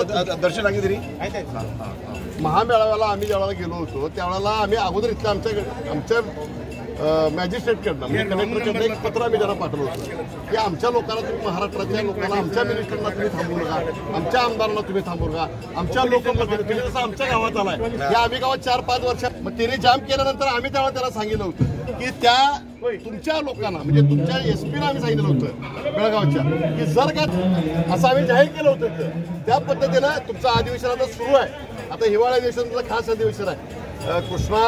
दर्शन अंगेरी महामेळाव्याला आम्ही ज्यावेळेला गेलो होतो त्यावेळेला आम्ही अगोदर इथं आमच्या मॅजिस्ट्रेटकडनं म्हणजे कलेक्टरकडनं एक पत्र आम्ही जरा पाठवलं होतं की आमच्या लोकांना तुम्ही महाराष्ट्राच्या लोकांना आमच्या मिनिस्टरना तुम्ही थांबवू नका, आमच्या आमदारांना तुम्ही थांबवू नका, आमच्या लोकांना तुम्ही जसं आमच्या गावात आलाय या आम्ही गावात 4-5 वर्ष मग तिने जाम केल्यानंतर आम्ही त्यावेळेला त्याला सांगितलं होतं की त्या तुमच्या लोकांना म्हणजे तुमच्या एसपीला आम्ही सांगितलं होतं बेळगावच्या की जर का असं आम्ही जाहीर केलं होतं त्या पद्धतीनं तुमचं अधिवेशन आता सुरू आहे. आता हिवाळी अधिवेशनाचं खास अधिवेशन आहे. कृष्णा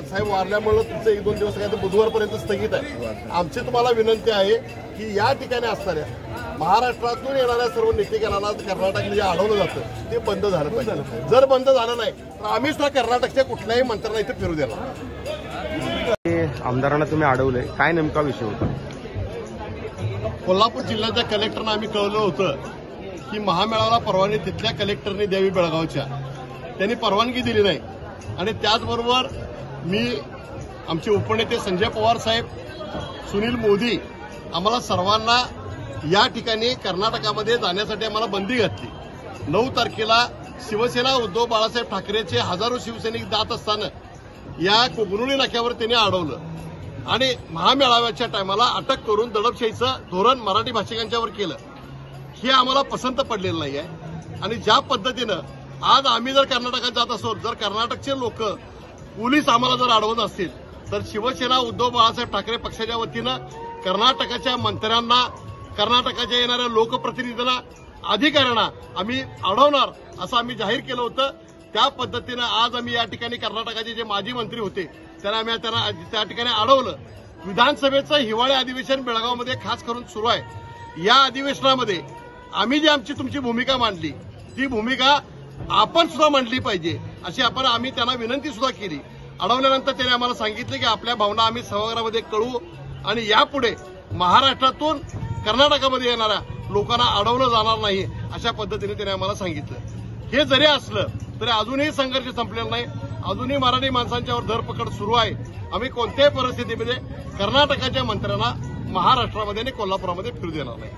साहेब वारल्यामुळे तुमचं 1-2 दिवस काय तर बुधवारपर्यंत स्थगित आहे. आमची तुम्हाला विनंती आहे की या ठिकाणी असणाऱ्या महाराष्ट्रातून येणाऱ्या सर्व नेतेकरांना कर्नाटक जे अडवलं जातं ते बंद झालं पाहिजे. जर बंद झालं नाही तर आम्ही सुद्धा कर्नाटकच्या कुठल्याही मंत्र्यांना इथे फिरू देणार. आमदारांना तुम्ही अडवलंय, काय नेमका विषय होता? कोल्हापूर जिल्ह्याच्या कलेक्टरना आम्ही कळवलं होतं की महामेळाव्याला परवानगी तिथल्या कलेक्टरने द्यावी बेळगावच्या, त्यांनी परवानगी दिली नाही. आणि त्याचबरोबर मी आमचे उपनेते संजय पवार साहेब, सुनील मोदी आम्हाला सर्वांना या ठिकाणी कर्नाटकामध्ये जाण्यासाठी आम्हाला बंदी घातली. 9 तारखेला शिवसेना उद्धव बाळासाहेब ठाकरेचे हजारो शिवसैनिक जात असताना या कोगनुळी नाक्यावर त्यांनी अडवलं आणि महामेळाव्याच्या टायमाला अटक करून दडपशाहीचं धोरण मराठी भाषिकांच्यावर केलं. हे आम्हाला पसंत पडलेलं नाही आहे. आणि ज्या पद्धतीनं आज आम्ही जर कर्नाटकात जात असो, जर कर्नाटकचे लोक पोलीस आम्हाला जर अडवत असतील तर शिवसेना उद्धव बाळासाहेब ठाकरे पक्षाच्या वतीनं कर्नाटकाच्या मंत्र्यांना, कर्नाटकाच्या येणाऱ्या लोकप्रतिनिधींना, अधिकाऱ्यांना आम्ही अडवणार असं आम्ही जाहीर केलं होतं. त्या पद्धतीनं आज आम्ही या ठिकाणी कर्नाटकाचे जे माजी मंत्री होते त्यांना त्या ठिकाणी अडवलं. विधानसभेचं हिवाळी अधिवेशन बेळगावमध्ये खास करून सुरू आहे. या अधिवेशनामध्ये आम्ही जी आमची तुमची भूमिका मांडली ती भूमिका आपण सुद्धा मांडली पाहिजे अशी आम्ही त्यांना विनंती सुद्धा केली. अडवल्यानंतर त्यांनी आम्हाला सांगितलं की आपल्या भावना आम्ही सभागृहामध्ये कळवू आणि यापुढे महाराष्ट्रातून कर्नाटकामध्ये येणाऱ्या लोकांना अडवलं जाणार नाही अशा पद्धतीने त्यांनी आम्हाला सांगितलं. हे जरी असलं तरी अजूनही संघर्ष संपलेला नाही. अजूनही मराठी माणसांच्यावर धरपकड सुरू आहे. आम्ही कोणत्याही परिस्थितीमध्ये कर्नाटकाच्या मंत्र्यांना महाराष्ट्रामध्ये आणि कोल्हापुरामध्ये फिरू देणार नाही.